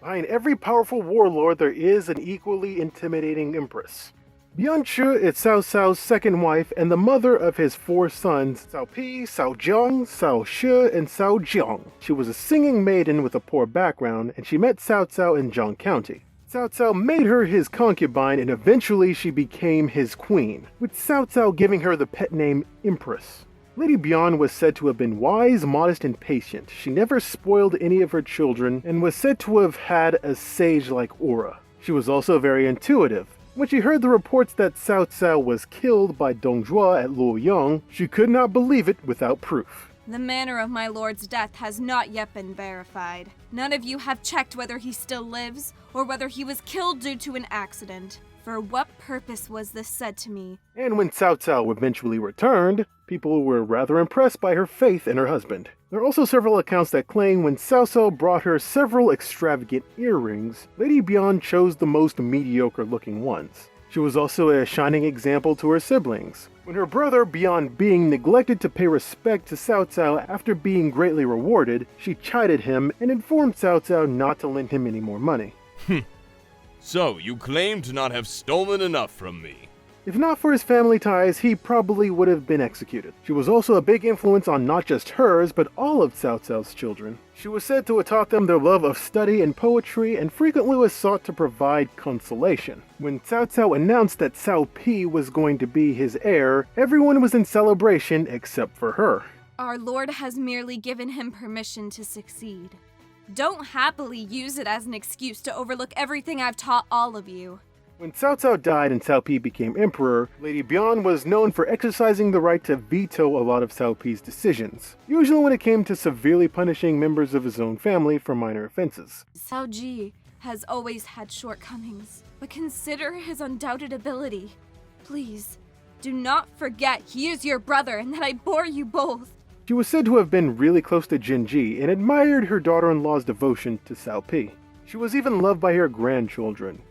Behind every powerful warlord, there is an equally intimidating empress. Bianshi is Cao Cao's second wife and the mother of his 4 sons, Cao Pi, Cao Jiang, Cao Shi, and Cao Jiang. She was a singing maiden with a poor background, and she met Cao Cao in Zhang County. Cao Cao made her his concubine, and eventually she became his queen, with Cao Cao giving her the pet name Empress. Lady Bian was said to have been wise, modest, and patient. She never spoiled any of her children, and was said to have had a sage-like aura. She was also very intuitive. When she heard the reports that Cao Cao was killed by Dong Zhuo at Luoyang, she could not believe it without proof. The manner of my lord's death has not yet been verified. None of you have checked whether he still lives, or whether he was killed due to an accident. For what purpose was this said to me? And when Cao Cao eventually returned, people were rather impressed by her faith in her husband. There are also several accounts that claim when Cao Cao brought her several extravagant earrings, Lady Bian chose the most mediocre-looking ones. She was also a shining example to her siblings. When her brother, Bian Bing, neglected to pay respect to Cao Cao after being greatly rewarded, she chided him and informed Cao Cao not to lend him any more money. So, you claim to not have stolen enough from me. If not for his family ties, he probably would have been executed. She was also a big influence on not just hers, but all of Cao Cao's children. She was said to have taught them their love of study and poetry, and frequently was sought to provide consolation. When Cao Cao announced that Cao Pi was going to be his heir, everyone was in celebration except for her. Our lord has merely given him permission to succeed. Don't happily use it as an excuse to overlook everything I've taught all of you. When Cao Cao died and Cao Pi became emperor, Lady Bian was known for exercising the right to veto a lot of Cao Pi's decisions, usually when it came to severely punishing members of his own family for minor offenses. Cao Ji has always had shortcomings, but consider his undoubted ability. Please, do not forget he is your brother and that I bore you both. She was said to have been really close to Jinji and admired her daughter-in-law's devotion to Cao Pi. She was even loved by her grandchildren.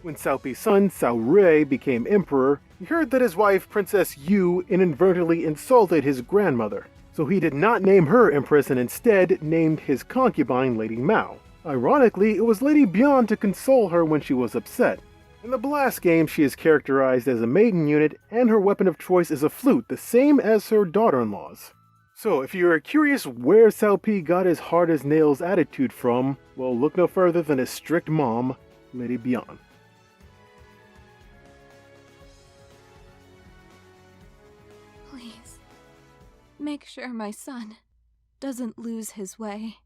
When Cao Pi's son, Cao Rui, became emperor, he heard that his wife, Princess Yu, inadvertently insulted his grandmother. So he did not name her empress and instead named his concubine Lady Mao. Ironically, it was Lady Bian to console her when she was upset. In the Blast game, she is characterized as a maiden unit, and her weapon of choice is a flute, the same as her daughter-in-law's. So, if you are curious where Cao Pi got his hard-as-nails attitude from, well, look no further than his strict mom, Lady Bian. Please, make sure my son doesn't lose his way.